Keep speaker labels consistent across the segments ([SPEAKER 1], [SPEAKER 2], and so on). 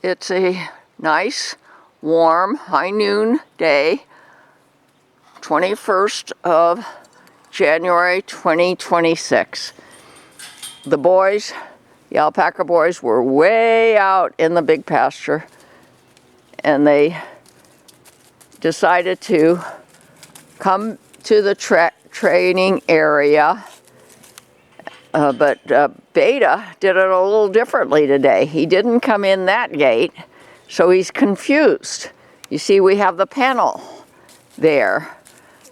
[SPEAKER 1] It's a nice, warm, high noon day, 21st of January 2026. The boys, the alpaca boys, were way out in the big pasture, and they decided to come to the training area. But Beta did it a little differently today. He didn't come in that gate, so he's confused. You see, we have the panel there.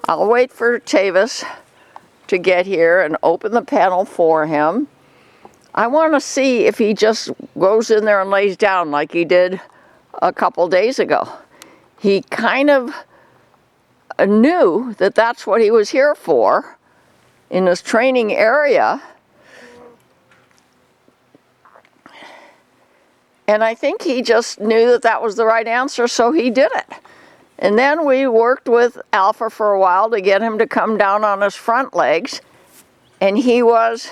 [SPEAKER 1] I'll wait for Tavis to get here and open the panel for him. I want to see if he just goes in there and lays down like he did a couple days ago. He kind of knew that that's what he was here for in this training area. And I think he just knew that that was the right answer, so he did it. And then we worked with Alpha for a while to get him to come down on his front legs. And he was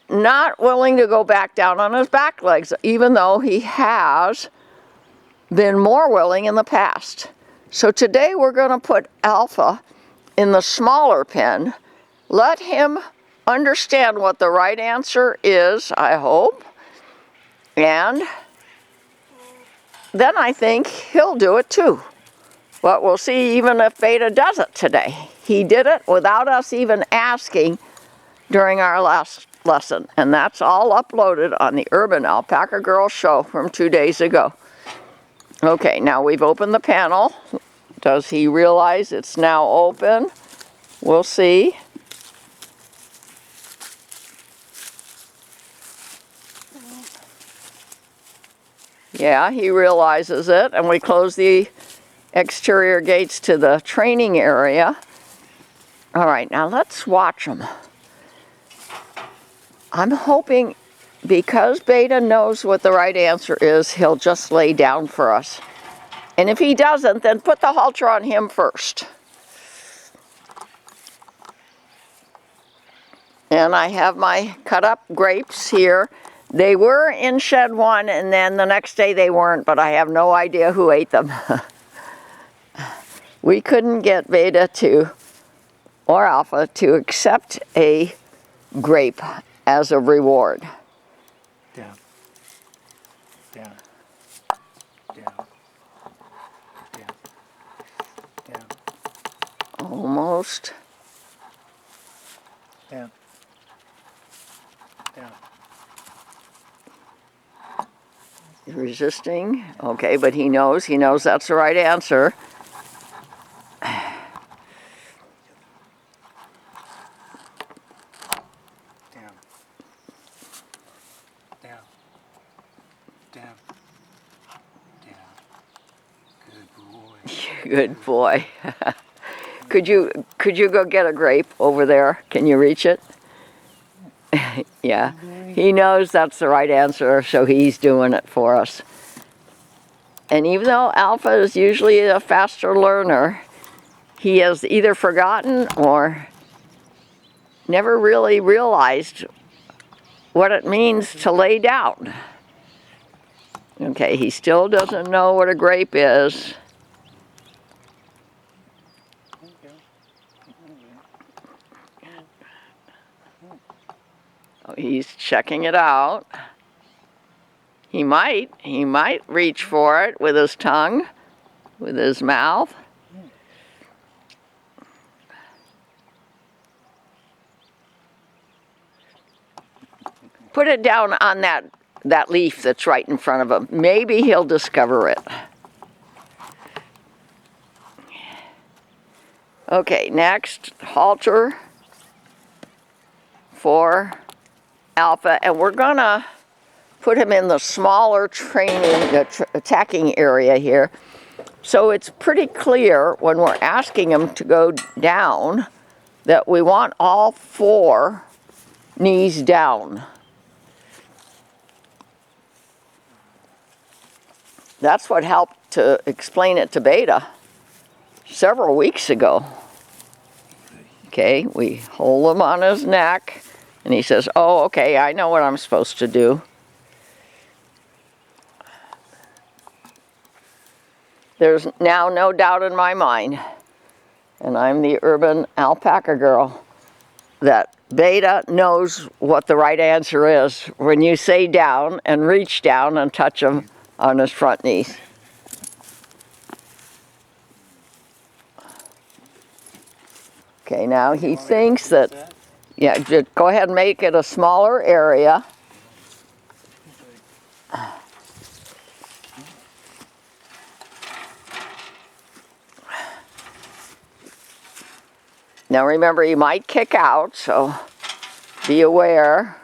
[SPEAKER 1] not willing to go back down on his back legs, even though he has been more willing in the past. So today we're going to put Alpha in the smaller pen. Let him understand what the right answer is, I hope. And then I think he'll do it too. But we'll see even if Beta does it today. He did it without us even asking during our last lesson. And that's all uploaded on the Urban Alpaca Girl show from 2 days ago. Okay, now we've opened the panel. Does he realize it's now open? We'll see. Yeah, he realizes it, and we close the exterior gates to the training area. All right, now let's watch him. I'm hoping, because Beta knows what the right answer is, he'll just lay down for us. And if he doesn't, then put the halter on him first. And I have my cut up grapes here. They were in shed 1, and then the next day they weren't, but I have no idea who ate them. We couldn't get Beta or Alpha to accept a grape as a reward.
[SPEAKER 2] Down. Down. Down. Down. Down.
[SPEAKER 1] Almost.
[SPEAKER 2] Down. Down.
[SPEAKER 1] Resisting. Okay, but he knows that's the right answer.
[SPEAKER 2] Down. Down. Down. Down. Good boy.
[SPEAKER 1] Good boy. Could you go get a grape over there? Can you reach it? Yeah. He knows that's the right answer, so he's doing it for us. And even though Alpha is usually a faster learner, he has either forgotten or never really realized what it means to lay down. Okay, he still doesn't know what a grape is. Oh, he's checking it out. He might reach for it with his tongue, with his mouth. Put it down on that leaf that's right in front of him. Maybe he'll discover it. Okay, next, halter for Alpha, and we're gonna put him in the smaller attacking area here. So it's pretty clear when we're asking him to go down that we want all 4 knees down. That's what helped to explain it to Beta several weeks ago. Okay, we hold him on his neck, and he says, oh, okay, I know what I'm supposed to do. there's now no doubt in my mind, and I'm the urban alpaca girl, that Beta knows what the right answer is when you say down and reach down and touch him on his front knees. Okay, now he thinks that, yeah, just go ahead and make it a smaller area. Now remember, he might kick out, so be aware.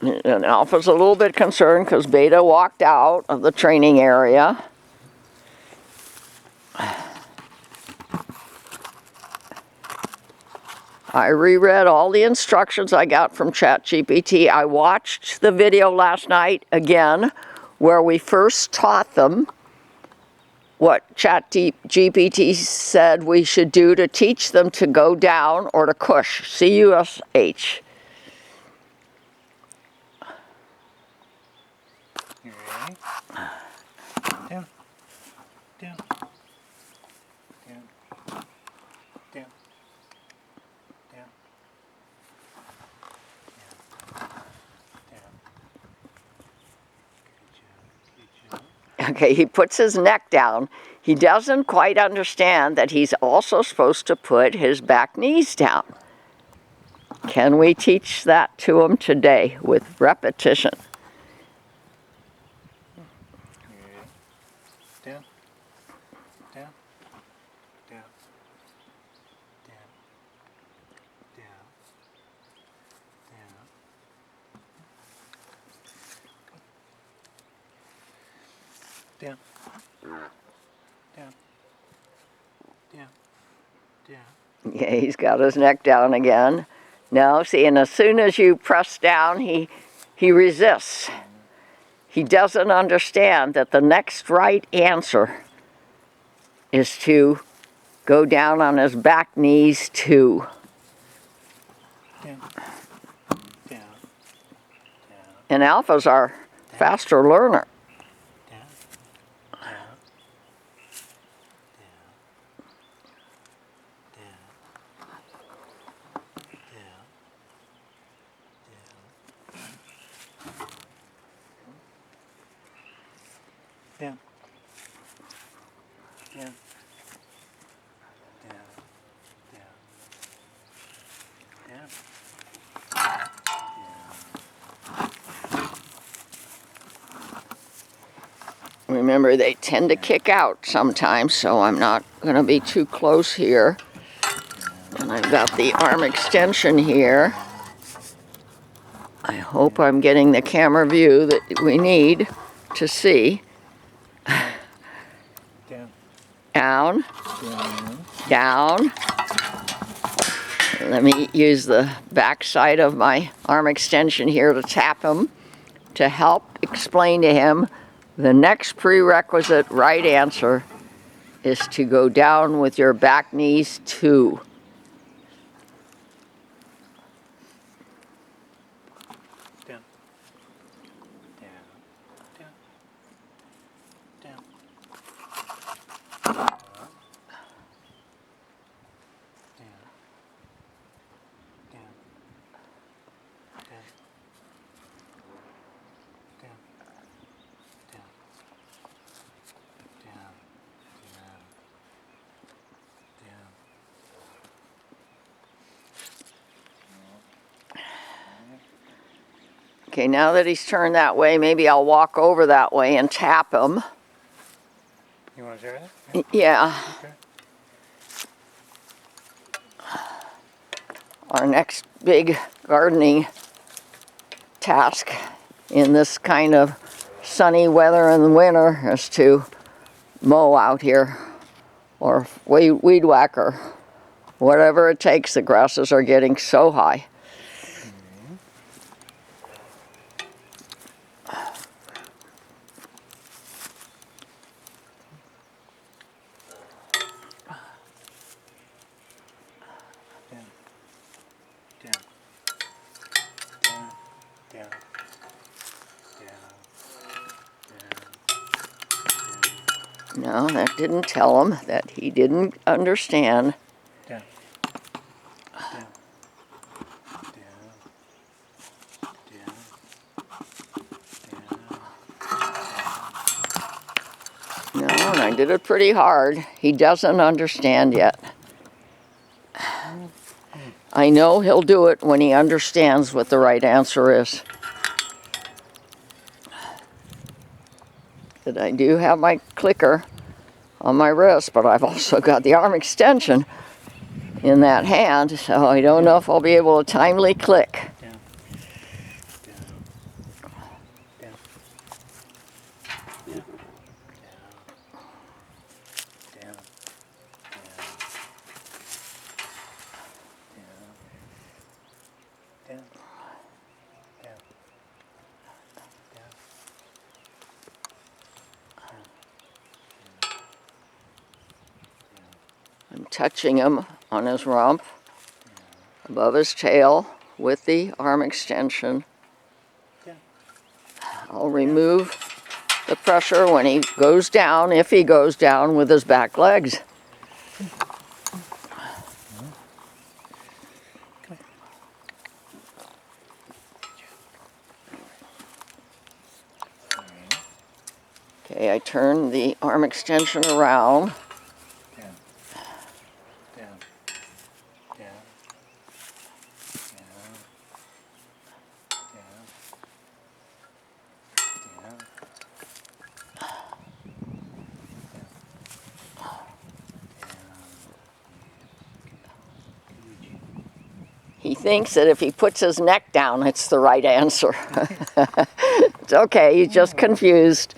[SPEAKER 1] And Alpha's a little bit concerned because Beta walked out of the training area. I reread all the instructions I got from ChatGPT. I watched the video last night again where we first taught them what ChatGPT said we should do to teach them to go down or to cush, C-U-S-H.
[SPEAKER 2] You ready? Down. Down. Down. Down. Down. Down. Good job. Good job.
[SPEAKER 1] Okay, he puts his neck down. He doesn't quite understand that he's also supposed to put his back knees down. Can we teach that to him today with repetition?
[SPEAKER 2] You ready? Down. Down. Down. Down. Down. Down. Down. Down. Down. Down.
[SPEAKER 1] Yeah, he's got his neck down again. No, see, and as soon as you press down, he resists. He doesn't understand that the next right answer is to go down on his back knees too.
[SPEAKER 2] Down. Down. Down.
[SPEAKER 1] And Alpha's our faster learner.
[SPEAKER 2] Down. Down. Down. Down. Down. Down. Down. Down.
[SPEAKER 1] Remember, they tend to kick out sometimes, so I'm not going to be too close here. And I've got the arm extension here. I hope I'm getting the camera view that we need to see.
[SPEAKER 2] Down.
[SPEAKER 1] Down,
[SPEAKER 2] Down.
[SPEAKER 1] down. Let me use the back side of my arm extension here to tap him to help explain to him the next prerequisite right answer is to go down with your back knees too.
[SPEAKER 2] Down. Down. Down. Down. Down. Down. Down. Down. Down. Down. Down. Down.
[SPEAKER 1] Okay, now that he's turned that way, maybe I'll walk over that way and tap him.
[SPEAKER 2] You want to try that?
[SPEAKER 1] Yeah.
[SPEAKER 2] Okay.
[SPEAKER 1] Our next big gardening task in this kind of sunny weather in the winter is to mow out here or weed whacker. Whatever it takes, the grasses are getting so high.
[SPEAKER 2] Down. Down. Down. Down. Down.
[SPEAKER 1] No, that didn't tell him that he didn't understand.
[SPEAKER 2] Down. Down. Down.
[SPEAKER 1] No, and I did it pretty hard. He doesn't understand yet. I know he'll do it when he understands what the right answer is. That I do have my clicker on my wrist, but I've also got the arm extension in that hand, so I don't know if I'll be able to timely click.
[SPEAKER 2] Down. Down. Down. Down. Down. Down. Down. Down.
[SPEAKER 1] I'm touching him on his rump, above his tail, with the arm extension. I'll remove the pressure when he goes down, if he goes down with his back legs. Okay, I turn the arm extension around.
[SPEAKER 2] Down. Down. Down. Down. Down.
[SPEAKER 1] He thinks that if he puts his neck down, it's the right answer. It's okay, he's just confused.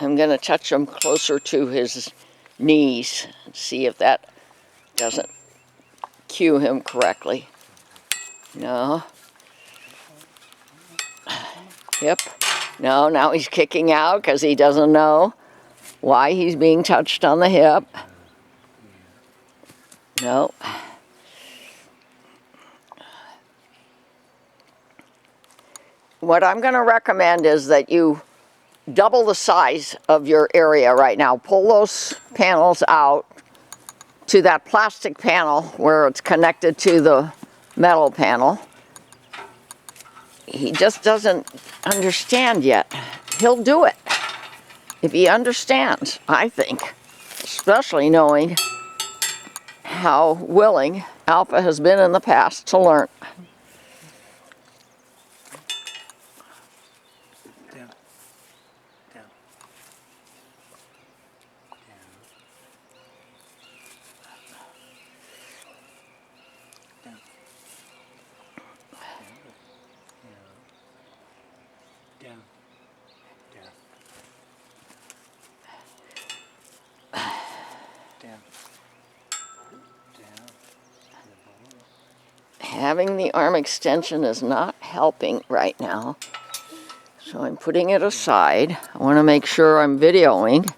[SPEAKER 1] I'm going to touch him closer to his knees and see if that doesn't cue him correctly. No. Hip. No, now he's kicking out because he doesn't know why he's being touched on the hip. No. What I'm going to recommend is that you double the size of your area right now. Pull those panels out to that plastic panel where it's connected to the metal panel. He just doesn't understand yet. He'll do it if he understands, I think, especially knowing how willing Alpha has been in the past to learn.
[SPEAKER 2] Down. Down. Down. Down. Down. Down. Down.
[SPEAKER 1] Having the arm extension is not helping right now, so I'm putting it aside. I want to make sure I'm videoing.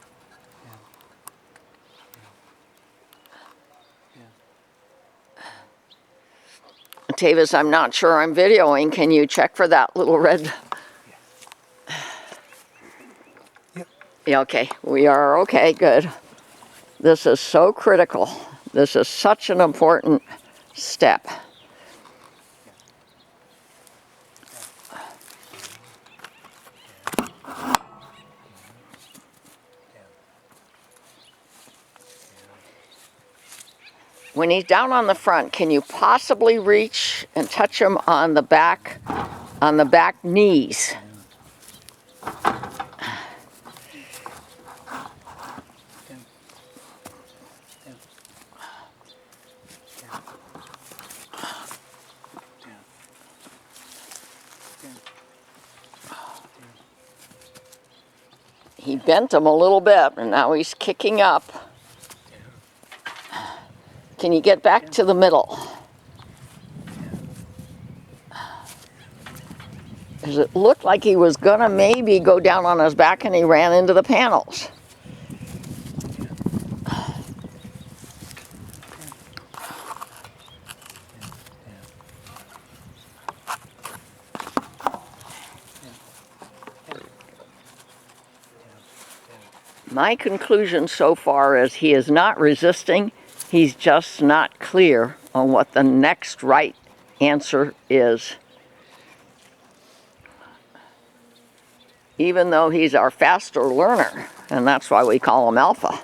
[SPEAKER 1] Tavis, I'm not sure I'm videoing. Can you check for that little red?
[SPEAKER 2] Yep.
[SPEAKER 1] Yeah, okay, we are okay, good. This is so critical. This is such an important step. When he's down on the front, can you possibly reach and touch him on the back knees? He he bent him a little bit, and now he's kicking up. Can you get back to the middle? Because it looked like he was gonna maybe go down on his back, and he ran into the panels. My conclusion so far is he is not resisting, he's just not clear on what the next right answer is. Even though he's our faster learner, and that's why we call him Alpha.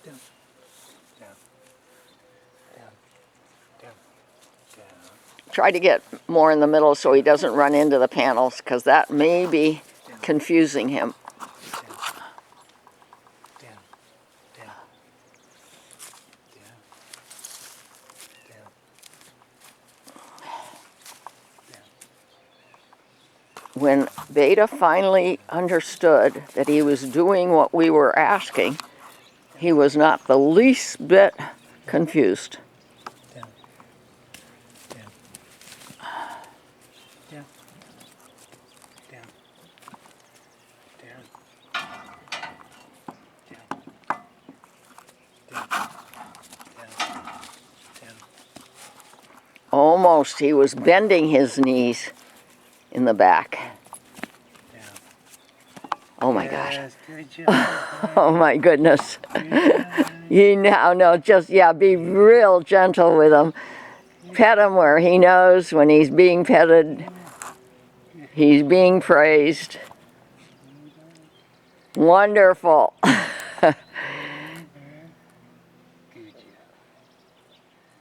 [SPEAKER 2] Down. Down. Down. Down. Down.
[SPEAKER 1] Try to get more in the middle so he doesn't run into the panels, because that may be confusing him.
[SPEAKER 2] Down. Down. Down.
[SPEAKER 1] When Beta finally understood that he was doing what we were asking, he was not the least bit confused.
[SPEAKER 2] Down. Down. Down. Down. Down. Down. Down. Down.
[SPEAKER 1] Almost, he was bending his knees in the back. Oh my gosh.
[SPEAKER 2] Yes, good job.
[SPEAKER 1] Oh my goodness. You now know, just, yeah, be real gentle with him. Pet him where he knows when he's being petted, he's being praised. Wonderful.
[SPEAKER 2] Good job.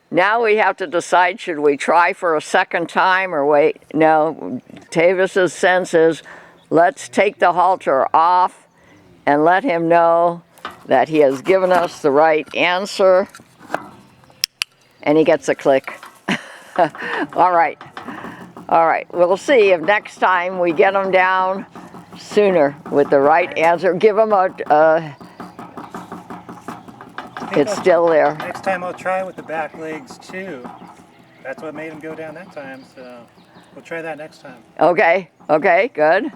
[SPEAKER 1] Now we have to decide, should we try for a second time or wait? No, Tavis's sense is, let's take the halter off and let him know that he has given us the right answer. And he gets a click. All right. All right. We'll see if next time we get him down sooner with the right answer. Give him a, it's still there.
[SPEAKER 2] Next time I'll try with the back legs too. That's what made him go down that time, so we'll try that next time.
[SPEAKER 1] Okay. Okay, good.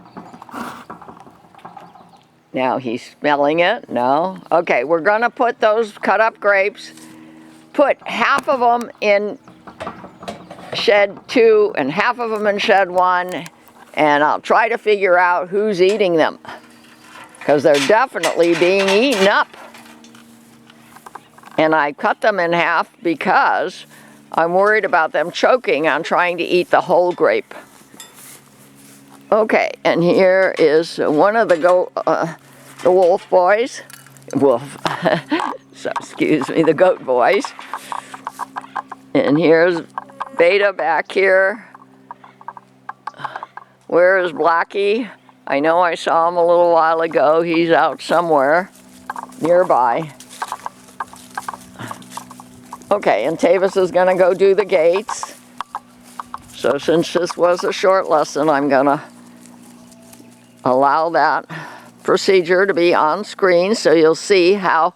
[SPEAKER 1] Now he's smelling it. No. Okay, we're going to put those cut up grapes, put half of them in shed 2 and half of them in shed 1, and I'll try to figure out who's eating them, because they're definitely being eaten up. And I cut them in half because I'm worried about them choking on trying to eat the whole grape. Okay, and here is one of the wolf boys. Wolf. So, excuse me, the goat boys. And here's Beta back here. Where is Blackie? I know I saw him a little while ago. He's out somewhere nearby. Okay, and Tavis is going to go do the gates. So since this was a short lesson, I'm going to allow that procedure to be on screen so you'll see how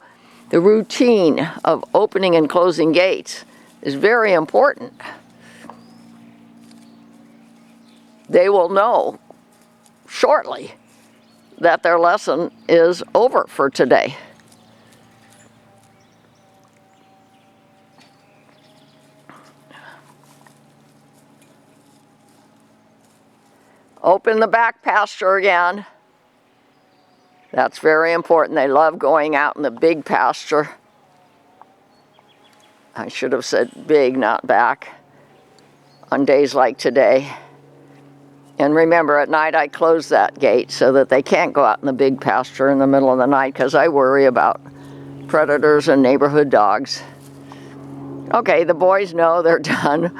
[SPEAKER 1] the routine of opening and closing gates is very important. They will know shortly that their lesson is over for today. Open the back pasture again. That's very important. They love going out in the big pasture. I should have said big, not back, on days like today. And remember, at night I close that gate so that they can't go out in the big pasture in the middle of the night, because I worry about predators and neighborhood dogs. Okay, the boys know they're done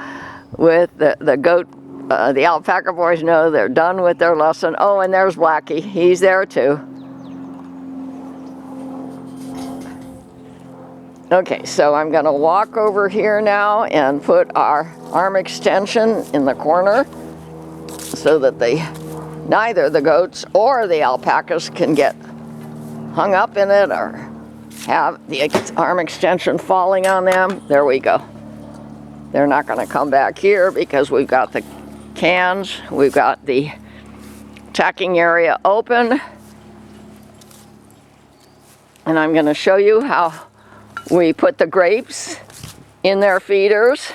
[SPEAKER 1] with the goat. The alpaca boys know they're done with their lesson. Oh, and there's Blackie. He's there too. Okay, so I'm gonna walk over here now and put our arm extension in the corner so that neither the goats or the alpacas can get hung up in it or have the arm extension falling on them. There we go. They're not gonna come back here because we've got the cans, we've got the tacking area open. And I'm gonna show you how we put the grapes in their feeders.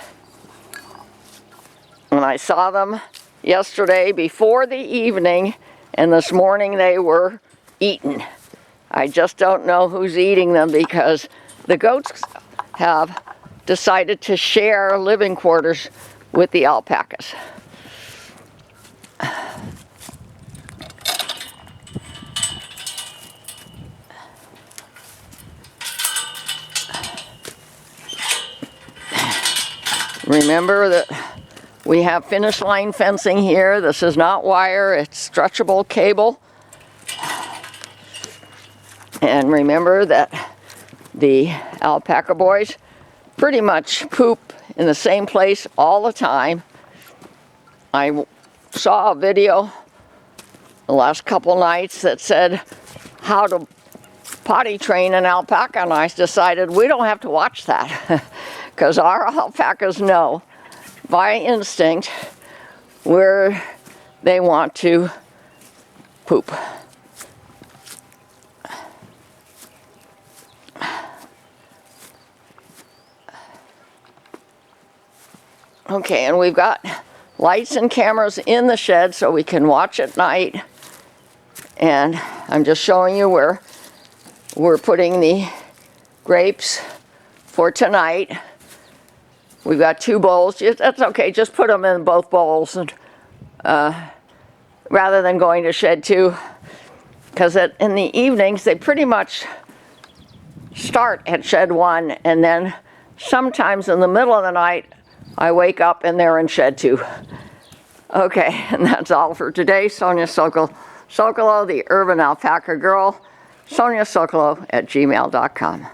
[SPEAKER 1] And I saw them yesterday before the evening, and this morning they were eaten. I just don't know who's eating them because the goats have decided to share living quarters with the alpacas. Remember that we have finish line fencing here. This is not wire, it's stretchable cable. And remember that the alpaca boys pretty much poop in the same place all the time. I saw a video the last couple nights that said how to potty train an alpaca, and I decided we don't have to watch that because our alpacas know by instinct where they want to poop. Okay, and we've got lights and cameras in the shed so we can watch at night. And I'm just showing you where we're putting the grapes for tonight. We've got 2 bowls. That's okay, just put them in both bowls, and rather than going to shed 2. Because in the evenings, they pretty much start at shed 1, and then sometimes in the middle of the night, I wake up and they're in shed 2. Okay, and that's all for today. Sonia Sokolow, the Urban Alpaca Girl. SoniaSokolow@gmail.com.